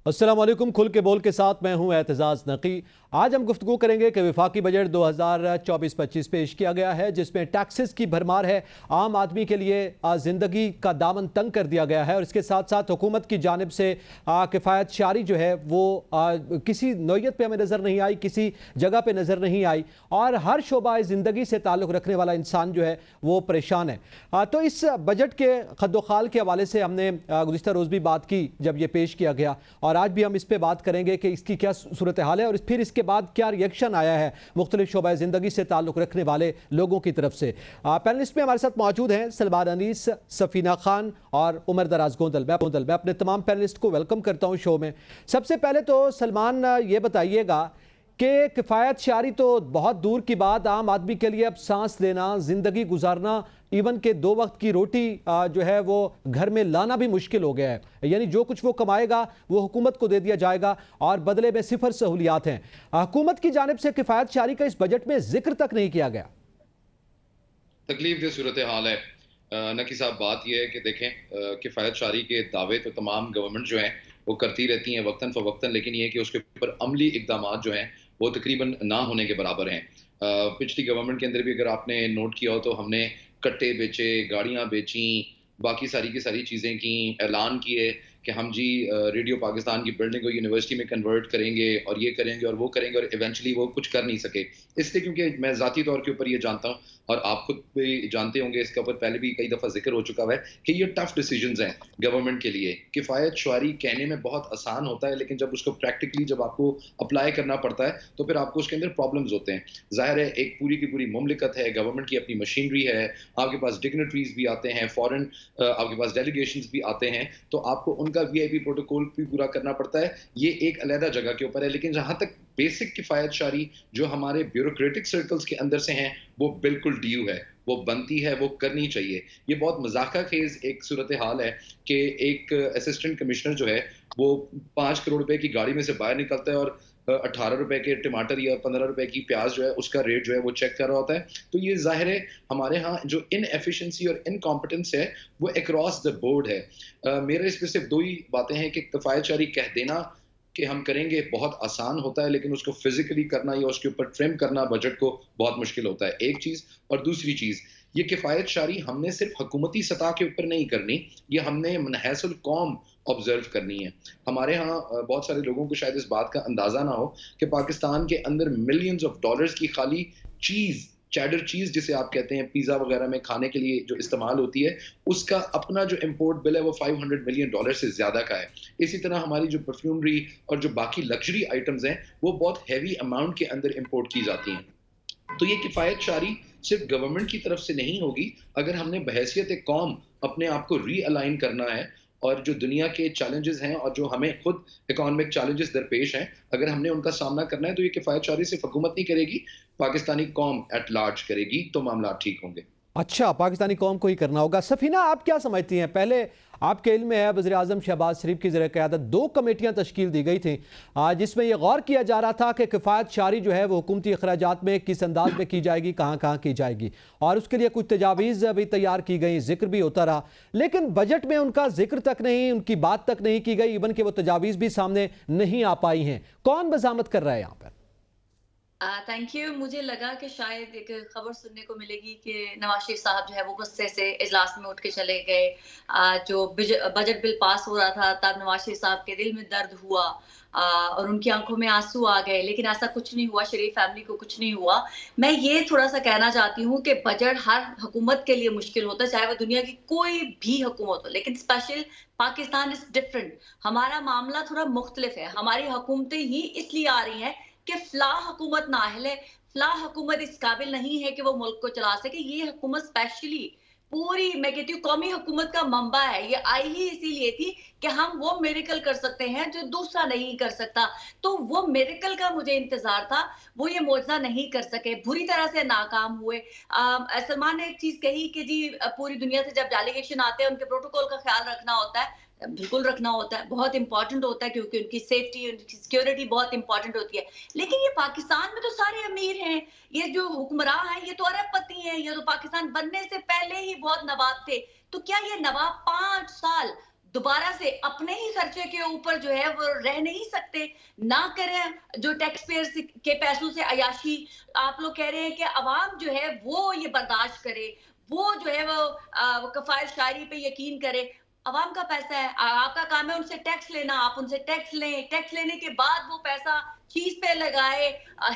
अस्सलाम वालेकुम। खुल के बोल के साथ मैं हूं एतजाज़ नकी। आज हम गुफ्तगू करेंगे कि वफाकी बजट 2024-25 पेश किया गया है, जिसमें टैक्सेस की भरमार है। आम आदमी के लिए ज़िंदगी का दामन तंग कर दिया गया है और इसके साथ साथ हुकूमत की जानिब से किफ़ायत शारी जो है वो किसी नौयत पे हमें नज़र नहीं आई, किसी जगह पे नज़र नहीं आई और हर शोबा ज़िंदगी से ताल्लुक़ रखने वाला इंसान जो है वो परेशान है। तो इस बजट के खद्दोखाल के हवाले से हमने गुज़िश्ता रोज़ भी बात की जब ये पेश किया गया, और आज भी हम इस पे बात करेंगे कि इसकी क्या सूरत हाल है और फिर इसके बाद क्या रिएक्शन आया है मुख्तलिफ शोबा ज़िंदगी से ताल्लुक़ रखने वाले लोगों की तरफ से। पैनलिस्ट में हमारे साथ मौजूद हैं सलमान अनीस, सफ़ीना खान और उमर दराज गोंदल। मैं अपने तमाम पैनलिस्ट को वेलकम करता हूँ शो में। सबसे पहले तो सलमान ये बताइएगा कि किफ़ायत शारी तो बहुत दूर की बात, आम आदमी के लिए अब सांस लेना, ज़िंदगी गुजारना, इवन के 2 वक्त की रोटी जो है वो घर में लाना भी मुश्किल हो गया है। यानी जो कुछ वो कमाएगा वो हुकूमत को दे दिया जाएगा और बदले में सिफर सहूलियात हैं। हुकूमत की जानिब से किफ़ायत शारी का इस बजट में जिक्र तक नहीं किया गया। तकलीफ दह सूरत हाल है। नकी साहब, बात यह है कि देखें, किफ़ायत शारी के दावे तो तमाम गवर्नमेंट जो हैं वो करती रहती हैं वक्तन फ़वक्तन, लेकिन ये कि उसके ऊपर अमली इकदाम जो हैं वो तकरीबन ना होने के बराबर हैं। पिछली गवर्नमेंट के अंदर भी अगर आपने नोट किया हो तो हमने कट्टे बेचे, गाड़ियाँ बेचीं, बाकी सारी की सारी चीज़ें की, ऐलान किए कि हम जी रेडियो पाकिस्तान की बिल्डिंग को यूनिवर्सिटी में कन्वर्ट करेंगे और ये करेंगे और वो करेंगे, और इवेंचुअली वो कुछ कर नहीं सके। इसलिए क्योंकि मैं ज़ाती तौर के ऊपर ये जानता हूँ और आप खुद भी जानते होंगे, इसके ऊपर पहले भी कई दफ़ा जिक्र हो चुका है कि ये टफ डिसीजंस हैं गवर्नमेंट के लिए। किफ़ायत शारी कहने में बहुत आसान होता है, लेकिन जब उसको प्रैक्टिकली जब आपको अप्लाई करना पड़ता है तो फिर आपको उसके अंदर प्रॉब्लम्स होते हैं। ज़ाहिर है, एक पूरी की पूरी मुमलिकत है, गवर्नमेंट की अपनी मशीनरी है, आपके पास डिग्नेटरीज भी आते हैं, फॉरेन आपके पास डेलीगेशंस भी आते हैं, तो आपको उनका वीआईपी प्रोटोकॉल भी पूरा करना पड़ता है। ये एक अलग जगह के ऊपर है, लेकिन जहां तक बेसिक किफ़ायत शारी जो हमारे ब्यूरोक्रेटिक सर्कल्स के अंदर से हैं वो बिल्कुल ड्यू है, वो बनती है, वो करनी चाहिए। ये बहुत मज़ाक़ा खेज़ एक सूरत हाल है कि एक असिस्टेंट कमिश्नर जो है वो 5 करोड़ रुपए की गाड़ी में से बाहर निकलता है और 18 रुपए के टमाटर या 15 रुपए की प्याज जो है उसका रेट जो है वो चेक कर रहा होता है। तो ये ज़ाहिर है हमारे यहाँ जो इनएफिशिएंसी और इनकॉम्पिटेंस है वो अक्रॉस द बोर्ड है। मेरे इस पे सिर्फ 2 ही बातें हैं कि किफ़ायत शारी कह देना कि हम करेंगे बहुत आसान होता है, लेकिन उसको फिजिकली करना या उसके ऊपर ट्रिम करना बजट को बहुत मुश्किल होता है, एक चीज़। और दूसरी चीज़, ये किफ़ायत शारी हमने सिर्फ हुकूमती सतह के ऊपर नहीं करनी, ये हमने मनहसुल कौम ऑब्जर्व करनी है। हमारे यहाँ बहुत सारे लोगों को शायद इस बात का अंदाज़ा ना हो कि पाकिस्तान के अंदर मिलियंस ऑफ डॉलर्स की खाली चीज़, चेडर चीज़ जिसे आप कहते हैं पिज़्ज़ा वगैरह में खाने के लिए जो इस्तेमाल होती है, उसका अपना जो इम्पोर्ट बिल है वो $500 मिलियन से ज़्यादा का है। इसी तरह हमारी जो परफ्यूमरी और जो बाकी लग्जरी आइटम्स हैं वो बहुत हैवी अमाउंट के अंदर इम्पोर्ट की जाती हैं। तो ये किफ़ायत शारी सिर्फ गवर्नमेंट की तरफ से नहीं होगी। अगर हमने बहैसियत एक कौम अपने आप को रीअलाइन करना है और जो दुनिया के चैलेंजेस हैं और जो हमें खुद इकोनॉमिक चैलेंजेस दरपेश हैं, अगर हमने उनका सामना करना है तो ये किफ़ायत शारी सिर्फ हुकूमत नहीं करेगी, पाकिस्तानी कौम एट लार्ज करेगी, तो मामला ठीक होंगे। अच्छा, पाकिस्तानी कौम को ही करना होगा। सफीना, आप क्या समझती हैं? पहले आपके इल्म में है वज़ीर आज़म शहबाज शरीफ की ज़ेर क़यादत 2 कमेटियाँ तश्कील दी गई थी, जिसमें यह गौर किया जा रहा था कि किफ़ायत शारी जो है वो हुकूमती अखराजात में किस अंदाज में की जाएगी, कहाँ कहाँ की जाएगी, और उसके लिए कुछ तजावीज़ भी तैयार की गई, जिक्र भी होता रहा। लेकिन बजट में उनका जिक्र तक नहीं, उनकी बात तक नहीं की गई, इवन कि वो तजावीज़ भी सामने नहीं आ पाई हैं। कौन बज़ामत कर रहा है यहाँ पर? Thank you. मुझे लगा कि शायद एक खबर सुनने को मिलेगी कि नवाज शरीफ साहब जो है वो गुस्से से इजलास में उठ के चले गए। जो बजट बिल पास हो रहा था तब नवाज शरीफ साहब के दिल में दर्द हुआ और उनकी आंखों में आंसू आ गए, लेकिन ऐसा कुछ नहीं हुआ, शरीफ फैमिली को कुछ नहीं हुआ। मैं ये थोड़ा सा कहना चाहती हूँ कि बजट हर हुकूमत के लिए मुश्किल होता है, चाहे वो दुनिया की कोई भी हुकूमत हो, लेकिन स्पेशल पाकिस्तान इज डिफरेंट। हमारा मामला थोड़ा मुख्तलिफ है। हमारी हुकूमतें ही इसलिए आ रही हैं कि फ़लाह हुकूमत नाअहल है, फ़लाह हुकूमत इस काबिल नहीं है कि वो मुल्क को चला सके। ये हुकूमत स्पेशली पूरी, मैं कहती हूँ, कौमी हुकूमत का मंबा है। ये आई ही इसीलिए थी कि हम वो मिरेकल कर सकते हैं जो दूसरा नहीं कर सकता। तो वो मिरेकल का मुझे इंतजार था, वो ये मौजज़ा नहीं कर सके, बुरी तरह से नाकाम हुए। सलमान ने एक चीज़ कही कि जी पूरी दुनिया से जब डेलीगेशन आते हैं उनके प्रोटोकॉल का ख्याल रखना होता है। बिल्कुल रखना होता है, बहुत इंपॉर्टेंट होता है, क्योंकि उनकी सेफ्टी, उनकी सिक्योरिटी बहुत इंपॉर्टेंट होती है। लेकिन ये पाकिस्तान में तो सारे अमीर हैं, ये जो हुक्मरान हैं ये तो अरबपति हैं, ये तो पाकिस्तान बनने से पहले ही बहुत नवाब थे। तो क्या ये नवाब 5 साल दोबारा से अपने ही खर्चे के ऊपर जो है वो रह नहीं सकते। ना करें जो टैक्स पेयर्स के पैसों से अयाशी। आप लोग कह रहे हैं कि अवाम जो है वो ये बर्दाश्त करे, वो जो है वो कफायत शायरी पे यकीन करे। अवाम का पैसा है, आपका काम है उनसे टैक्स लेना, आप उनसे टैक्स लें। टैक्स लेने के बाद वो पैसा चीज पे लगाए,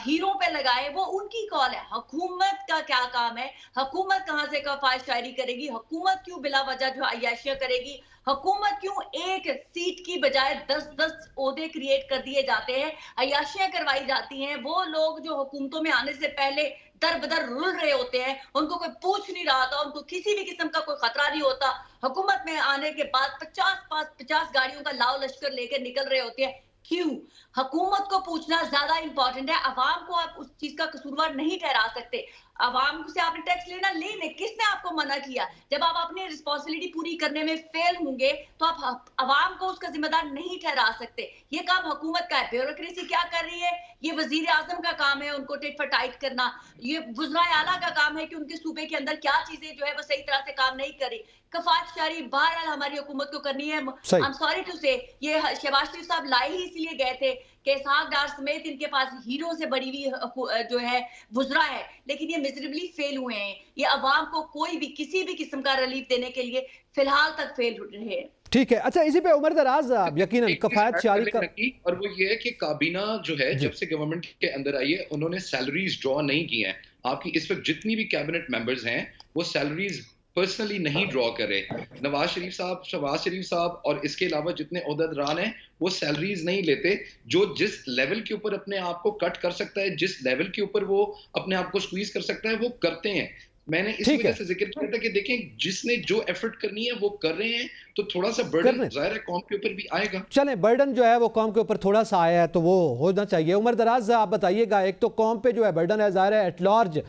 हीरो पे लगाए, वो उनकी कॉल है। हुकूमत का क्या काम है? हुकूमत कहाँ से कफायत शायरी करेगी? हुकूमत क्यों बिला वजह जो अय्याशियां करेगी? हुकूमत क्यों एक सीट की बजाय 10-10 ओहदे क्रिएट कर दिए जाते हैं, अय्याशियां करवाई जाती हैं? वो लोग जो हुकूमतों में आने से पहले दर बदर रुल रहे होते हैं, उनको कोई पूछ नहीं रहा था, उनको किसी भी किस्म का कोई खतरा नहीं होता। हुकूमत में आने के बाद 50 गाड़ियों का लाव लश्कर लेकर निकल रहे होते हैं। क्यों? हुकूमत को पूछना ज्यादा इंपॉर्टेंट है। अवाम को आप उस चीज का कसूरवार नहीं ठहरा सकते। अवाम से आपने टैक्स लेना लेने, किसने आपको मना किया? जब आप अपनी रिस्पॉन्सिबिलिटी पूरी करने में फेल होंगे तो आप अवाम को उसका जिम्मेदार नहीं ठहरा सकते। ये काम हुकूमत का है। ब्यूरोक्रेसी क्या कर रही है? ये वजीर आजम का काम है उनको टिट फॉर टाइट करना। ये वज़राए आला का काम है कि उनके सूबे के अंदर क्या चीजें जो है वो सही तरह से काम नहीं करी। कफायत शायरी बहरहाल हमारी हुकूमत को करनी है। आई एम सॉरी टू से, ये शहबाज शरीफ साहब लाए ही इसलिए गए थे कि इसहाक डार समेत इनके पास हीरो से बड़ी हुई जो है वुज़रा है, लेकिन ये मिजरेबली फेल हुए हैं। ये अवाम को कोई भी किसी भी किस्म का रिलीफ देने के लिए फिलहाल तक फेल रहे हैं। ठीक है, अच्छा इसी पे उमर दराज यकीनन कफायत शायरी का, और वो ये है कि काबीना जो है जब से गवर्नमेंट के अंदर आई है उन्होंने सैलरीज ड्रॉ नहीं की हैं। आपकी इस वक्त जितनी भी कैबिनेट मेंबर्स हैं वो सैलरीज पर्सनली नहीं ड्रॉ कर रहे। नवाज शरीफ साहब, शहबाज शरीफ साहब और इसके अलावा जितने ओहदेदारान हैं वो सैलरीज नहीं लेते। जो जिस लेवल के ऊपर अपने आप को कट कर सकता है, जिस लेवल के ऊपर वो अपने आप को स्क्वीज कर सकता है, वो करते हैं। मैंने इस वजह से जिक्र किया था कि देखें जिसने जो एफर्ट करनी है वो कर रहे हैं, तो थोड़ा सा बर्डन जाहिर है कौम के ऊपर भी आएगा। चलें, बर्डन जो है वो कौम के ऊपर थोड़ा सा आया है तो वो होना चाहिए। उमर दराज आप बताइएगा, एक तो कौम पे जो है बर्डन है जाहिर है एट लार्ज,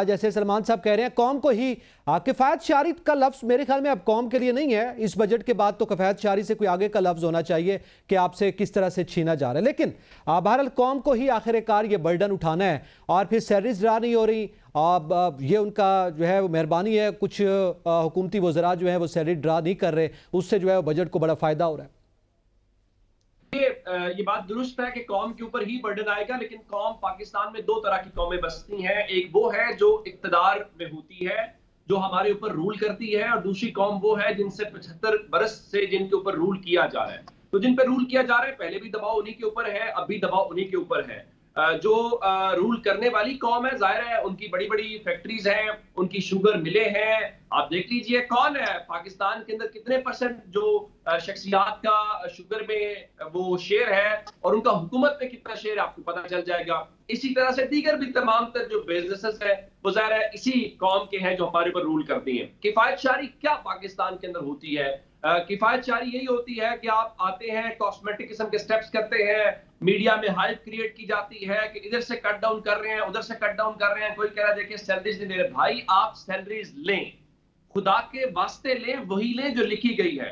जैसे सलमान साहब कह रहे हैं कौम को ही किफ़ायत शारी का लफ्ज़ मेरे ख्याल में अब कौम के लिए नहीं है। इस बजट के बाद तो किफ़ायत शारी से कोई आगे का लफ्ज़ होना चाहिए कि आपसे किस तरह से छीना जा रहा है, लेकिन बहरहाल कौम को ही आखिरकार ये बर्डन उठाना है और फिर सैलरीज ड्रा नहीं हो रही। अब ये उनका जो है वो मेहरबानी है, कुछ हुकूमती वज़रा जो है वो सैलरी ड्रा नहीं कर रहे, उससे जो है बजट को बड़ा फ़ायदा हो रहा है। ये बात दुरुस्त है कि कौम के ऊपर ही बर्डन आएगा, लेकिन कौम पाकिस्तान में दो तरह की कौमें बसती हैं। एक वो है जो इक्तदार में होती है, जो हमारे ऊपर रूल करती है, और दूसरी कौम वो है जिनसे 75 बरस से जिनके ऊपर रूल किया जा रहा है। तो जिन पे रूल किया जा रहा है पहले भी दबाव उन्हीं के ऊपर है, अब भी दबाव उन्हीं के ऊपर है। जो रूल करने वाली कौम है जाहिर है उनकी बड़ी बड़ी फैक्ट्रीज हैं, उनकी शुगर मिले हैं। आप देख लीजिए कौन है पाकिस्तान के अंदर कितने परसेंट जो शख्सियात का शुगर में वो शेयर है और उनका हुकूमत में कितना शेयर आपको पता चल जाएगा। इसी तरह से दीगर भी तमाम तर जो बिजनेसेस है वो जाहिर है इसी कौम के हैं जो हमारे ऊपर रूल करती हैं। किफायत शारी क्या पाकिस्तान के अंदर होती है? किफायत शारी यही होती है कि आप आते हैं, कॉस्मेटिक किस्म के स्टेप्स करते हैं, मीडिया में हाइप क्रिएट की जाती है कि इधर से कट डाउन कर रहे हैं, उधर से कट डाउन कर रहे हैं। कोई कह रहा है देखिए सैलरीज नहीं दे रहे। भाई आप सैलरीज लें, खुदा के वास्ते लें, वही लें जो लिखी गई है।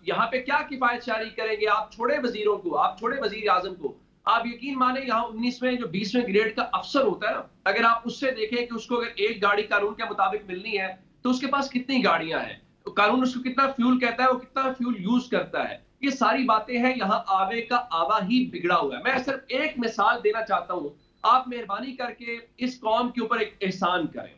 यहाँ पे क्या किफायत शारी करेंगे? आप छोड़े वजीरों को, आप छोड़े वजीर आजम को, आप यकीन माने यहाँ 19वें जो 20वें ग्रेड का अफसर होता है ना, अगर आप उससे देखें कि उसको अगर एक गाड़ी कानून के मुताबिक मिलनी है तो उसके पास कितनी गाड़ियां हैं, तो कानून उसको कितना फ्यूल कहता है, वो कितना फ्यूल यूज करता है। ये सारी बातें हैं, यहाँ आवे का आवा ही बिगड़ा हुआ है। मैं सिर्फ एक मिसाल देना चाहता हूँ, आप मेहरबानी करके इस कौम के ऊपर एक एहसान करें।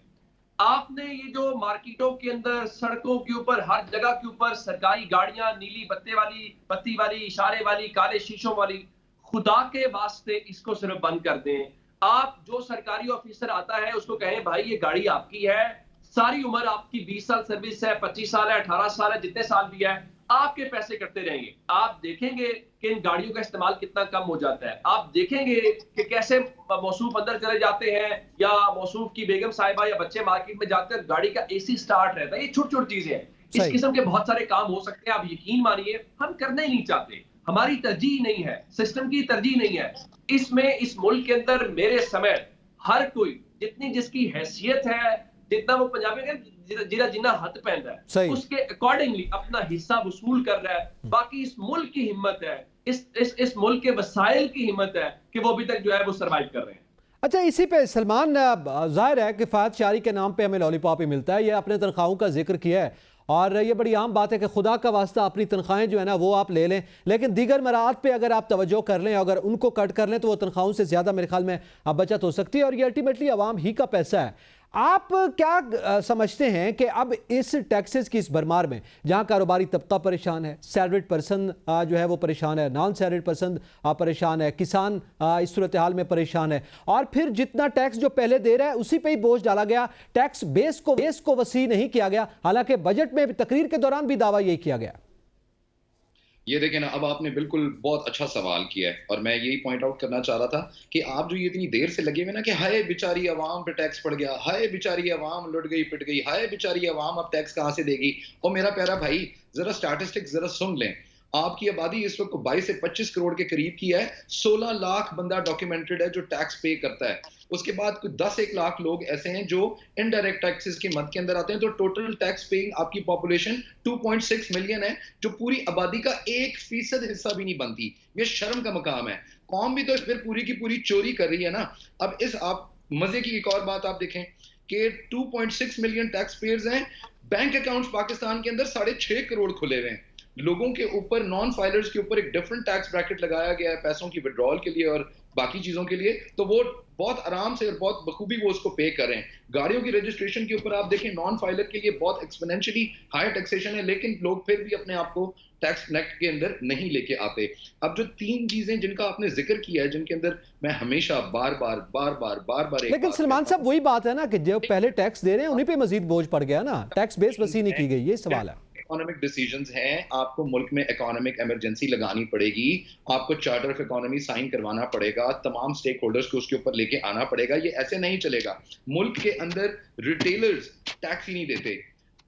आपने ये जो मार्केटों के अंदर, सड़कों के ऊपर, हर जगह के ऊपर सरकारी गाड़ियां नीली बत्ती वाली, इशारे वाली, काले शीशों वाली, खुदा के वास्ते इसको सिर्फ बंद कर दें। आप जो सरकारी ऑफिसर आता है उसको कहें भाई ये गाड़ी आपकी है, सारी उम्र आपकी 20 साल सर्विस है, 25 साल है, 18 साल है, जितने साल भी है, आपके पैसे कटते रहेंगे। आप देखेंगे कि इन गाड़ियों का इस्तेमाल कितना कम हो जाता है। आप देखेंगे कि कैसे मौसूफ अंदर चले जाते हैं या मौसूफ की बेगम साहिबा या बच्चे मार्केट में जाते हैं, गाड़ी का एसी स्टार्ट रहता है। ये छोटी छोटी चीजें हैं, इस किस्म के बहुत सारे काम हो सकते हैं। आप यकीन मानिए हम करना ही नहीं चाहते, हमारी तरजीह नहीं है, सिस्टम की तरजीह नहीं है। इसमें इस मुल्क के अंदर मेरे समय हर कोई जितनी जिसकी हैसियत है, जितना वो पंजाबी में जिरा जिन्ना हथ पहनता है, उसके अकॉर्डिंगली अपना हिस्सा वसूल कर रहा है। बाकी इस मुल्क की हिम्मत है, इस मुल्क के वसाइल की हिम्मत है कि वो अभी तक जो है वो सर्वाइव कर रहे हैं। अच्छा, इसी पे सलमान, जाहिर है कि किफायत शारी के नाम पे हमें लॉलीपॉप ही मिलता है, ये अपने तनख्वाहों का जिक्र किया है और ये बड़ी आम बात है कि खुदा का वास्ता अपनी तनख्वाहें जो है ना वो आप ले लें, लेकिन दीगर मराहत पे अगर आप तवज्जो कर लें, अगर उनको कट कर लें तो वो तनख्वाहों से ज़्यादा मेरे ख्याल में बचत हो सकती है, और ये अल्टीमेटली आवाम ही का पैसा है। आप क्या समझते हैं कि अब इस टैक्सेस की इस भरमार में जहां कारोबारी तबका परेशान है, सैलरीड पर्सन जो है वो परेशान है, नॉन सैलरीड पर्सन परेशान है, किसान इस सूरत हाल में परेशान है, और फिर जितना टैक्स जो पहले दे रहा है उसी पे ही बोझ डाला गया, टैक्स बेस को वसी नहीं किया गया, हालांकि बजट में तकरीर के दौरान भी दावा यही किया गया। ये देखें ना, अब आपने बिल्कुल बहुत अच्छा सवाल किया है और मैं यही पॉइंट आउट करना चाह रहा था कि आप जो ये इतनी देर से लगे हुए ना कि हाय बेचारी आवाम पे टैक्स पड़ गया, हाय बेचारी आवाम लुट गई पिट गई, हाय बेचारी आवाम अब टैक्स कहां से देगी। और मेरा प्यारा भाई, जरा स्टैटिस्टिक्स जरा सुन लें। आपकी आबादी इस वक्त 22 से 25 करोड़ के करीब की है। 16 लाख बंदा डॉक्यूमेंटेड है जो टैक्स पे करता है। उसके बाद कुछ 10-1 लाख लोग ऐसे हैं जो इनडायरेक्ट टैक्सेस के मद के अंदर आते हैं। तो टोटल टैक्स पेइंग आपकी पॉपुलेशन 2.6 मिलियन है, जो पूरी आबादी का 1% हिस्सा भी नहीं बनती। ये शर्म का मकाम है। कौम भी तो फिर पूरी की पूरी चोरी कर रही है ना। अब इस आप मजे की एक और बात आप देखें कि 2.6 मिलियन टैक्स पेयर्स हैं। बैंक अकाउंट्स पाकिस्तान के अंदर 6.5 करोड़ खुले हुए हैं। लोगों के ऊपर, नॉन फाइलर्स के ऊपर एक डिफरेंट टैक्स ब्रैकेट लगाया गया है पैसों की विड्रॉल के लिए और बाकी चीजों के लिए, तो वो बहुत आराम से और बहुत बखूबी वो उसको पे कर रहे हैं। गाड़ियों की रजिस्ट्रेशन के ऊपर आप देखें, नॉन फाइलर के लिए बहुत एक्सपोनेंशियली हाई टैक्सेशन है, लेकिन लोग फिर भी अपने आप को टैक्स नेक्ट के अंदर नहीं लेके आते। अब जो 3 चीजें जिनका आपने जिक्र किया है, जिनके अंदर मैं हमेशा बार बार लेकिन सलमान साहब वही बात है ना कि जो पहले टैक्स दे रहे हैं उन्हीं पे मजीद बोझ पड़ गया ना, टैक्स बेस वसी नहीं की गई, ये सवाल है। इकोनॉमिक डिसीजंस हैं। आपको मुल्क में इकोनॉमिक इमरजेंसी लगानी पड़ेगी, आपको चार्टर ऑफ इकोनॉमी साइन करवाना पड़ेगा, तमाम स्टेक होल्डर्स को उसके ऊपर लेके आना पड़ेगा। ये ऐसे नहीं चलेगा। मुल्क के अंदर रिटेलर्स टैक्स ही नहीं देते।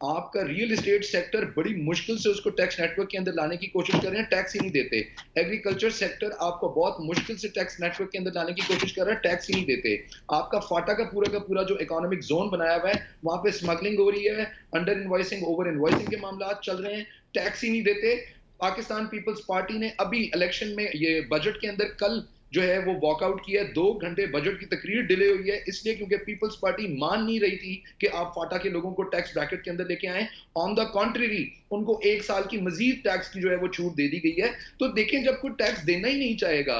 आपका रियल एस्टेट सेक्टर बड़ी मुश्किल से उसको टैक्स नेटवर्क के अंदर लाने की कोशिश कर रहे हैं, टैक्स ही नहीं देते। एग्रीकल्चर सेक्टर आपको बहुत मुश्किल से टैक्स नेटवर्क के अंदर लाने की कोशिश कर रहा है, टैक्स ही नहीं देते। आपका फाटा का पूरा जो इकोनॉमिक जोन बनाया हुआ है, वहां पे स्मगलिंग हो रही है, अंडर इनवॉइसिंग, ओवर इनवॉइसिंग के मामला चल रहे हैं, टैक्स ही नहीं देते। पाकिस्तान पीपल्स पार्टी ने अभी इलेक्शन में ये बजट के अंदर कल जो है वो वॉकआउट किया है। 2 घंटे बजट की तकरीर डिले हुई है, इसलिए क्योंकि पीपल्स पार्टी मान नहीं रही थी कि आप फाटा के लोगों को टैक्स ब्रैकेट के अंदर लेके आए। ऑन द कॉन्ट्ररी, उनको 1 साल की मजीद टैक्स की जो है वो छूट दे दी गई है। तो देखें, जब कोई टैक्स देना ही नहीं चाहेगा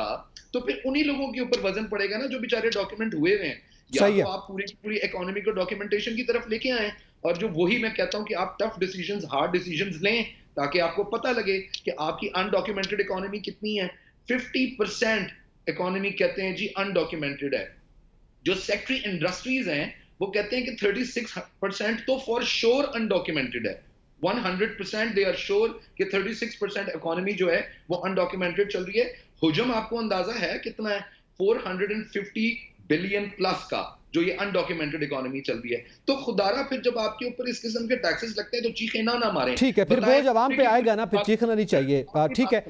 तो फिर उन्हीं लोगों के ऊपर वजन पड़ेगा ना जो बेचारे डॉक्यूमेंट हुए हैं। या तो आप पूरी की पूरी इकोनॉमी को डॉक्यूमेंटेशन की तरफ लेके आए, और जो वही मैं कहता हूं कि आप टफ डिसीजंस, हार्ड डिसीजंस लें, ताकि आपको पता लगे कि आपकी अनडॉक्यूमेंटेड इकोनॉमी कितनी है। 50% इकोनॉमी कहते हैं जी अनडॉक्यूमेंटेड है। जो सेक्टरी इंडस्ट्रीज हैं वो कहते हैं कि 36% तो फॉर श्योर अनडॉक्यूमेंटेड है। 100% दे आर श्योर कि 36% इकोनॉमी जो है वो अनडॉक्यूमेंटेड चल रही है। हुजम आपको अंदाजा है कितना है? 450 बिलियन प्लस का जो ये अनडॉक्यूमेंटेड इकोनॉमी चल रही है। तो खुदारा फिर जब आपके ऊपर इस किस्म के टैक्सेस लगते हैं तो चीखें ना मारें। ठीक है, फिर बोझ आवाम पे आएगा ना, फिर चीखना नहीं चाहिए। ठीक है,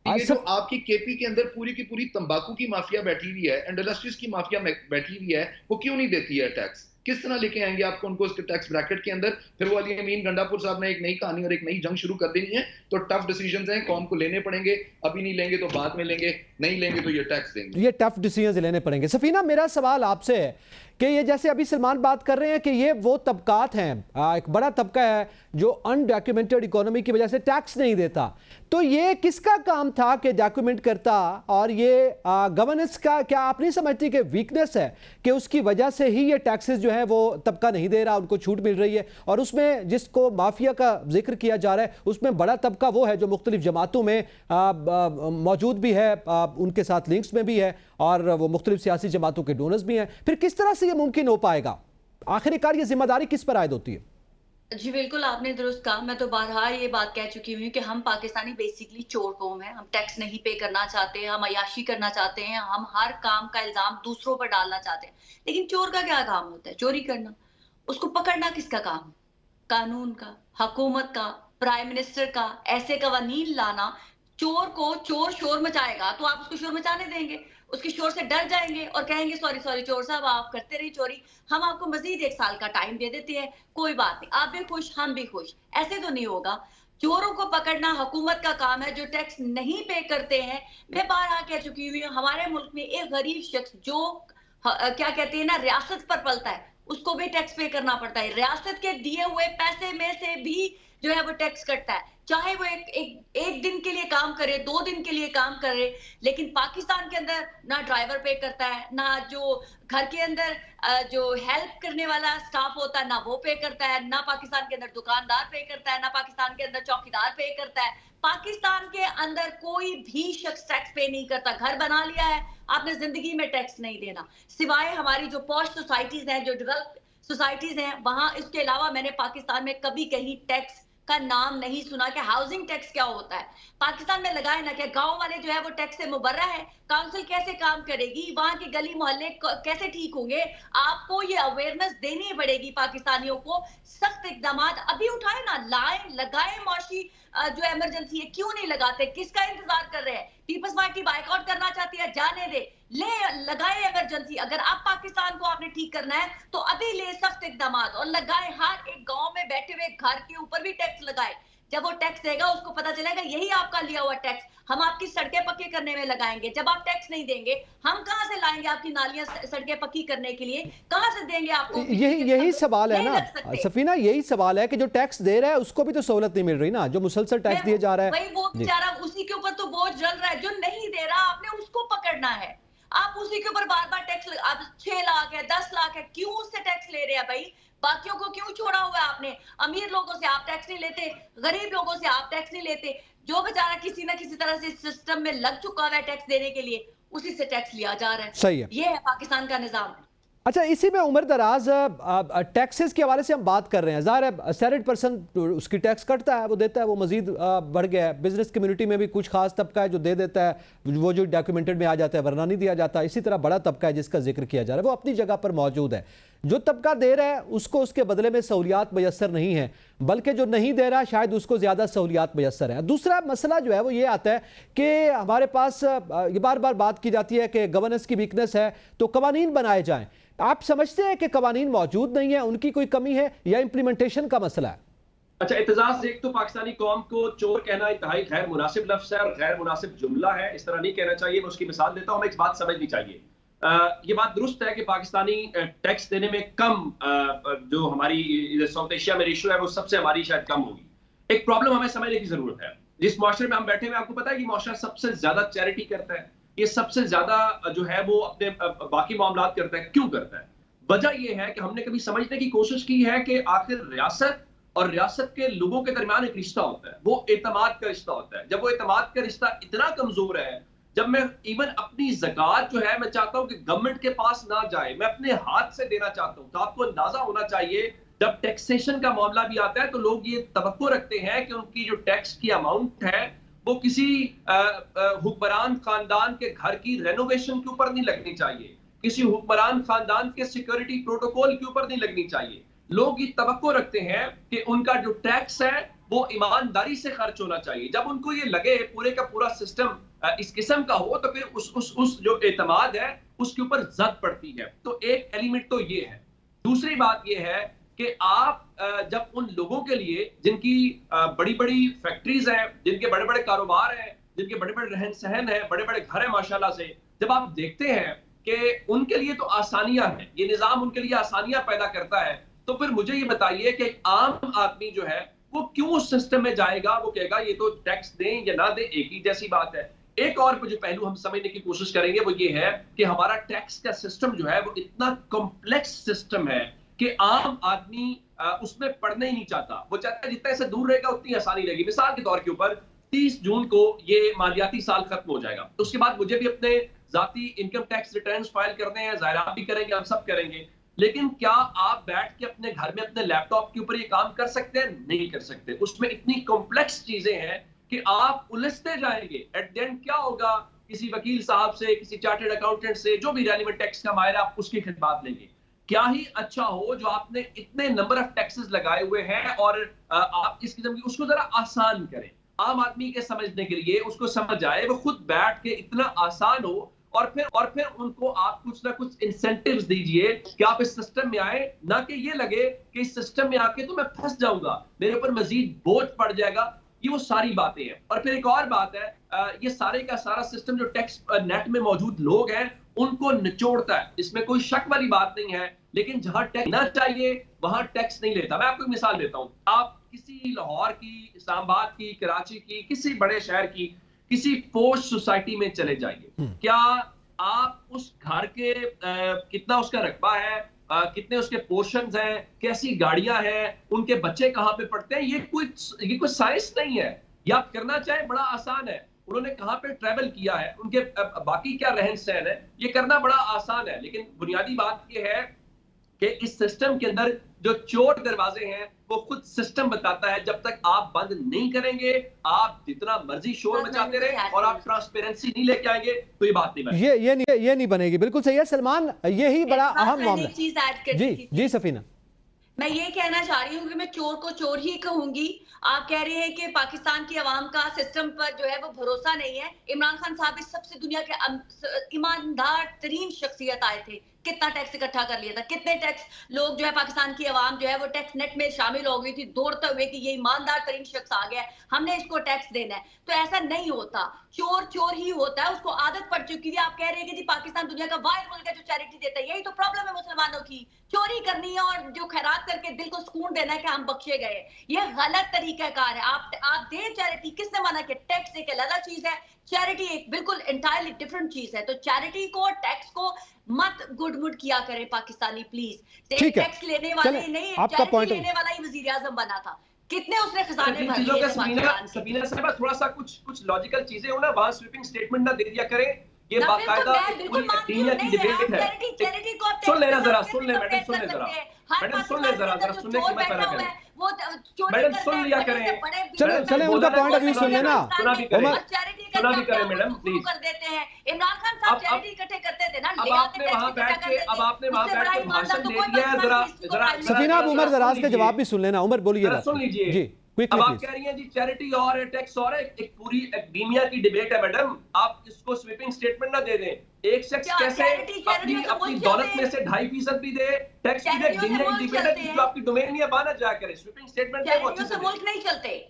ये जो आपकी केपी के अंदर पूरी की पूरी तंबाकू की माफिया बैठी हुई है, इंडस्ट्रीज की माफिया बैठी हुई है, वो क्यों नहीं देती है टैक्स? किस तरह लेके आएंगे आपको उनको उसके टैक्स ब्रैकेट के अंदर? फिर वो अली अमीन गंडापुर साहब ने एक नई कहानी और एक नई जंग शुरू कर देनी है। तो टफ डिसीजंस हैं, कौम को लेने पड़ेंगे। अभी नहीं लेंगे तो बाद में लेंगे, नहीं लेंगे तो ये टैक्स देंगे। ये टफ डिसीजंस लेने पड़ेंगे। सफीना, मेरा सवाल आपसे है कि ये जैसे अभी सलमान बात कर रहे हैं कि ये वो तबकात हैं, एक बड़ा तबका है जो अनडॉक्यूमेंटेड इकोनॉमी की वजह से टैक्स नहीं देता, तो ये किसका काम था कि डॉक्यूमेंट करता? और ये गवर्नेंस का क्या आप नहीं समझती कि वीकनेस है कि उसकी वजह से ही ये टैक्सेस जो है वो तबका नहीं दे रहा, उनको छूट मिल रही है? और उसमें जिसको माफिया का जिक्र किया जा रहा है उसमें बड़ा तबका वो है जो मुख्तलिफ जमातों में मौजूद भी है, उनके साथ लिंक्स में भी है, और वो मुख्तलिफ सियासी जमातों के डोनर्स भी हैं। फिर किस तरह से ये मुमकिन हो पाएगा? आखिरकार ये जिम्मेदारी किस पर आयद होती है? जी बिल्कुल, आपने दुरुस्त कहा। मैं तो बारहा ये बात कह चुकी हूँ कि हम पाकिस्तानी बेसिकली चोर कौम है। हम टैक्स नहीं पे करना चाहते, हम अयाशी करना चाहते हैं, हम हर काम का इल्जाम दूसरों पर डालना चाहते हैं। लेकिन चोर का क्या काम होता है? चोरी करना। उसको पकड़ना किसका काम है? कानून का, हुकूमत का, प्राइम मिनिस्टर का। ऐसे कवानीन लाना, चोर को चोर शोर मचाएगा तो आप उसको शोर मचाने देंगे? उसके शोर से डर जाएंगे और कहेंगे सॉरी चोर साहब आप करते रहिए चोरी, हम आपको मजीद 1 साल का टाइम दे देते हैं, कोई बात नहीं, आप भी खुश हम भी खुश। ऐसे तो नहीं होगा। चोरों को पकड़ना हुकूमत का काम है जो टैक्स नहीं पे करते हैं। मैं बारहा कह चुकी हुई हूँ, हमारे मुल्क में एक गरीब शख्स जो क्या कहते हैं ना, रियासत पर पलता है, उसको भी टैक्स पे करना पड़ता है। रियासत के दिए हुए पैसे में से भी जो है वो टैक्स कटता है, चाहे वो एक दिन के लिए काम करे, 2 दिन के लिए काम करे। लेकिन पाकिस्तान के अंदर ना ड्राइवर पे करता है, ना जो घर के अंदर जो हेल्प करने वाला स्टाफ होता है ना वो पे करता है, ना पाकिस्तान के अंदर दुकानदार पे करता है, ना पाकिस्तान के अंदर चौकीदार पे करता है। पाकिस्तान के अंदर कोई भी शख्स टैक्स पे नहीं करता। घर बना लिया है आपने, जिंदगी में टैक्स नहीं देना, सिवाय हमारी जो पॉश सोसाइटीज हैं, जो डेवलप्ड सोसाइटीज हैं वहां। इसके अलावा मैंने पाकिस्तान में कभी कहीं टैक्स का नाम नहीं सुना कि हाउसिंग टैक्स क्या होता है। पाकिस्तान में लगाए ना कि गांव वाले जो है वो टैक्स से मुबर्रा है, काउंसिल कैसे काम करेगी, वहां के गली मोहल्ले कैसे ठीक होंगे। आपको ये अवेयरनेस देनी पड़ेगी पाकिस्तानियों को। सख्त इकदाम अभी उठाए ना, लाए लगाए। मौशी जो इमरजेंसी है क्यों नहीं लगाते, किसका इंतजार कर रहे हैं? पीपल्स पार्टी बायकॉट करना चाहती है, जाने दे, ले लगाए इमरजेंसी। अगर आप पाकिस्तान को आपने ठीक करना है तो अभी ले सख्त इकदाम और लगाए। हर एक गांव में बैठे हुए घर के ऊपर भी टैक्स लगाए। जब वो टैक्स देगा उसको पता चलेगा यही आपका लिया हुआ टैक्स, हम आपकी सड़कें पक्की करने में लगाएंगे। जब आप टैक्स नहीं देंगे हम कहां से लाएंगे आपकी नालियां सड़कें पक्की करने के लिए? कहां से देंगे आपको? यही सवाल है ना सफीना, यही सवाल है कि जो टैक्स दे रहा है उसको भी तो सहूलत नहीं मिल रही ना, जो मुसलसल टैक्स दिया जा रहा है भाई वो बेचारा उसी के ऊपर तो बोझ जल रहा है। जो नहीं दे रहा आपने उसको पकड़ना है। आप उसी के ऊपर बार बार टैक्स, आप 6 लाख है 10 लाख है, क्यों उससे टैक्स ले रहे हैं भाई? बाकियों को क्यों छोड़ा हुआ है आपने? अमीर लोगों से आप टैक्स नहीं लेते, गरीब लोगों से आप टैक्स नहीं लेते। जो बेचारा किसी ना किसी तरह से सिस्टम में लग चुका है टैक्स देने के लिए, उसी से टैक्स लिया जा रहा है। सही है, ये है पाकिस्तान का निजाम। अच्छा, इसी में उम्र दराज टैक्सेस के हवाले से हम बात कर रहे हैं। ज़ाहिर है सैलरीड पर्सन उसकी टैक्स कटता है, वो देता है, वो मजीद बढ़ गया है। बिजनेस कम्युनिटी में भी कुछ खास तबका है जो दे देता है, वो जो डॉक्यूमेंटेड में आ जाता है, वरना नहीं दिया जाता। इसी तरह बड़ा तबका है जिसका जिक्र किया जा रहा है, वो अपनी जगह पर मौजूद है। जो तबका दे रहा है उसको उसके बदले में सहूलियात मैसर नहीं है, बल्कि जो नहीं दे रहा शायद उसको ज़्यादा सहूलियात मैसर है। दूसरा मसला जो है वो ये आता है कि हमारे पास ये बार बार बात की जाती है कि गवर्नेंस की वीकनेस है तो कवानीन बनाए जाएं। आप समझते हैं कि कवानीन मौजूद नहीं है, उनकी कोई कमी है, या इम्प्लीमेंटेशन का मसला है? अच्छा, एतजाज, एक तो पाकिस्तानी कौम को चोर कहना इंतहाई गैर मुनासिब लफ्ज़ है और गैर मुनासिब जुमला है, इस तरह नहीं कहना चाहिए। मैं उसकी मिसाल देता हूँ, हमें एक बात समझनी चाहिए। ये बात दुरुस्त है कि पाकिस्तानी टैक्स देने में कम, जो हमारी साउथ एशिया में रेशियो है वो सबसे हमारी शायद कम होगी। एक प्रॉब्लम हमें समझने की जरूरत है। जिस मुआशरे में हम बैठे हुए, आपको पता है कि मुआशरा सबसे ज्यादा चैरिटी करता है, ये सबसे ज्यादा जो है वो अपने बाकी मामलात करता है। क्यों करता है? वजह यह है कि हमने कभी समझने की कोशिश की है कि आखिर रियासत और रियासत के लोगों के दरमियान एक रिश्ता होता है, वो एतमाद का रिश्ता होता है। जब वो एतमाद का रिश्ता इतना कमजोर है, जब मैं इवन अपनी ज़कात जो है मैं चाहता हूं कि गवर्नमेंट के पास ना जाए, मैं अपने हाथ से देना चाहता हूं, तो आपको अंदाजा होना चाहिए जब टैक्सेशन का मामला भी आता है तो लोग ये तवक्को रखते हैं कि उनकी जो टैक्स की अमाउंट है वो किसी हुक्मरान खानदान के घर की रेनोवेशन के ऊपर नहीं लगनी चाहिए, किसी हुक्मरान खानदान के सिक्योरिटी प्रोटोकॉल के ऊपर नहीं लगनी चाहिए। लोग ये तवक्को रखते हैं कि उनका जो टैक्स है वो ईमानदारी से खर्च होना चाहिए। जब उनको ये लगे पूरे का पूरा सिस्टम इस किस्म का हो तो फिर उस जो एतमाद है उसके ऊपर जद पड़ती है। तो एक एलिमेंट तो ये है। दूसरी बात ये है कि आप जब उन लोगों के लिए जिनकी बड़ी बड़ी फैक्ट्रीज हैं, जिनके बड़े बड़े कारोबार हैं, जिनके बड़े बड़े रहन सहन है, बड़े बड़े घर हैं माशाल्लाह से, जब आप देखते हैं कि उनके लिए तो आसानियां हैं, ये निजाम उनके लिए आसानियां पैदा करता है, तो फिर मुझे ये बताइए कि आम आदमी जो है वो क्यों उस सिस्टम में जाएगा? वो कहेगा ये तो टैक्स दें या ना दें एक ही जैसी बात है। एक और जो पहलू हम समझने की कोशिश करेंगे वो ये है कि हमारा टैक्स का सिस्टम जो है वो इतना कॉम्प्लेक्स सिस्टम है कि आम आदमी उसमें पढ़ना ही नहीं चाहता। वो चाहता है जितना इससे दूर रहेगा उतनी आसानी रहेगी। मिसाल के तौर के ऊपर 30 जून को ये मालियाती साल खत्म हो जाएगा, तो उसके बाद मुझे भी अपने जाती इनकम टैक्स रिटर्न्स फाइल करने हैं, ज़ाहिर आप भी करेंगे, हम सब करेंगे। लेकिन क्या आप बैठ के अपने घर में अपने लैपटॉप के ऊपर ये काम कर सकते हैं? नहीं कर सकते। उसमें इतनी कॉम्प्लेक्स चीजें हैं कि आप उलझते जाएंगे। एट द एंड क्या होगा? किसी वकील साहब से, किसी चार्टर्ड अकाउंटेंट से, जो भी रेलेवेंट टैक्स का माहिर, आप उसकी खिदमत लेंगे। क्या ही अच्छा हो जो आपने इतने नंबर ऑफ टैक्सेस लगाए हुए हैं और आप इस किस्म की उसको जरा आसान करें, आम आदमी के समझने के लिए उसको समझ आए, वो खुद बैठ के इतना आसान हो, और फिर उनको आप कुछ ना कुछ इंसेंटिव्स दीजिए कि आप इस सिस्टम में आए, ना कि ये लगे कि इस सिस्टम में आके तो मैं फंस जाऊंगा, मेरे ऊपर मजीद बोझ पड़ जाएगा। ये वो सारी बातें हैं। और फिर एक और बात है, ये सारे का सारा सिस्टम जो टैक्स नेट में मौजूद लोग हैं उनको निचोड़ता है, इसमें कोई शक वाली बात नहीं है। लेकिन जहां टैक्स ना चाहिए वहां टैक्स नहीं लेता। मैं आपको एक मिसाल देता हूं। आप किसी लाहौर की, इस्लामाबाद की, कराची की, किसी बड़े शहर की किसी पोश सोसाइटी में चले जाइए, क्या आप उस घर के कितना उसका रकबा है, कितने उसके पोर्शंस हैं, कैसी गाड़ियां हैं, उनके बच्चे कहाँ पे पढ़ते हैं, ये कोई साइंस नहीं है। ये आप करना चाहें बड़ा आसान है। उन्होंने कहाँ पे ट्रैवल किया है, उनके बाकी क्या रहन सहन है, ये करना बड़ा आसान है। लेकिन बुनियादी बात ये है कि इस सिस्टम के अंदर जो चोर दरवाजे हैं वो खुद सिस्टम बताता है, जब तक आप बंद नहीं करेंगे, आप जितना मर्जी शोर मचाते रहे और आप ट्रांसपेरेंसी नहीं लेके आएंगे तो ये बात नहीं बनेगी। ये नहीं बनेगी। बिल्कुल सही है सलमान, यही बड़ा अहम मामला चीज ऐड कर जी जी सफीना। मैं ये कहना चाह रही हूँ कि मैं चोर को चोर ही कहूंगी। आप कह रहे हैं कि पाकिस्तान की आवाम का सिस्टम पर जो है वो भरोसा नहीं है। इमरान खान साहब इस सबसे दुनिया के ईमानदार तरीन शख्सियत आए थे, कितना टैक्स इकट्ठा कर लिया था, कितने टैक्स लोग जो है पाकिस्तान की आवाम जो है वो टैक्स नेट में शामिल हो गई थी दौड़ते हुए कि ये ईमानदार तरीन शख्स आ गया, हमने इसको टैक्स देना है। तो ऐसा नहीं होता, चोर चोर ही होता है, उसको आदत पड़ चुकी है। आप कह रहे हैं कि जी पाकिस्तान दुनिया का वाहिद मुल्क है जो चैरिटी देता है, यही तो प्रॉब्लम है मुसलमानों की, चोरी करनी है और जो खैरात करके दिल को सुकून देना है कि हम बख्शे गए। ये गलत तरीकाकार है। आप दें चैरिटी, किसने माना कि टैक्स एक अलग चीज है, चैरिटी एक बिल्कुल एंटायरली डिफरेंट चीज है। तो चैरिटी को, टैक्स को मत गुडमुड किया करें पाकिस्तानी प्लीज। टैक्स लेने वाले नहीं, चैरिटी लेने वाला ही वजीर आजम बना था, कितने उसने खजाने भर लिए थे। सबीना साहब थोड़ा सा कुछ लॉजिकल चीजें हो ना, वहां स्वीपिंग स्टेटमेंट ना दे दिया करें। ये बाकायदा दुनिया की डिबेट है। सुन लेना जरा, सुन ले मैडम, सुन ले जरा मैडम, सुन ले जरा सुनने की मत पैदा करें मैडम, सुन लिया करें। चले उनका पॉइंट ऑफ व्यू सुन लेना। सुना भी करें मैडम प्लीज। कर देते हैं। इमरान खान साहब चैरिटी इकट्ठे करते थे ना, अब आपने वहां बैठ के भाषण दे दिया है। जरा सफीना, अब उमर दराज के जवाब भी सुन लेना। उमर बोलिए, सुन लीजिए जी। अब आप कह रही हैं जी चैरिटी और टैक्स और एक पूरी एकेडेमिया की डिबेट है मैडम, आप इसको स्वीपिंग स्टेटमेंट ना दे दें। एक शख्स कैसे अपनी दौलत में से 2.5% भी दे, टैक्स की एकेडेमिया की डिबेट है जो आपकी डोमेन में बाना जाया करे। स्वीपिंग स्टेटमेंट है वो अच्छे से मुल्क नहीं चलते।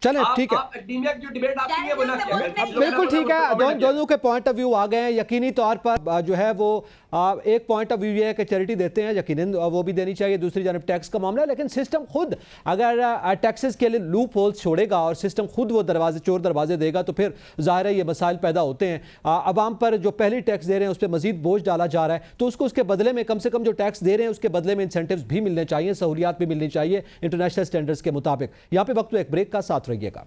चले ठीक है, एकेडेमिया की जो डिबेट आपकी है वो ना किया। बिल्कुल ठीक है। दोनों के पॉइंट ऑफ व्यू आ गए हैं। यकीनी तौर पर जो है वो एक पॉइंट ऑफ व्यू ये है कि चैरिटी देते हैं, यकीनन वो भी देनी चाहिए। दूसरी जानब टैक्स का मामला है, लेकिन सिस्टम खुद अगर टैक्सेस के लिए लूप होल्स छोड़ेगा और सिस्टम खुद वो चोर दरवाजे देगा तो फिर ज़ाहिर है ये मसाइल पैदा होते हैं। अवाम पर जो पहली टैक्स दे रहे हैं उस पर मजीद बोझ डाला जा रहा है, तो उसको उसके बदले में कम से कम जो टैक्स दे रहे हैं उसके बदले में इंसेंटिव्स भी मिलने चाहिए, सहूलियात भी मिलनी चाहिए इंटरनेशनल स्टैंडर्ड्स के मुताबिक। यहाँ पे वक्त एक ब्रेक का साथ रहिएगा।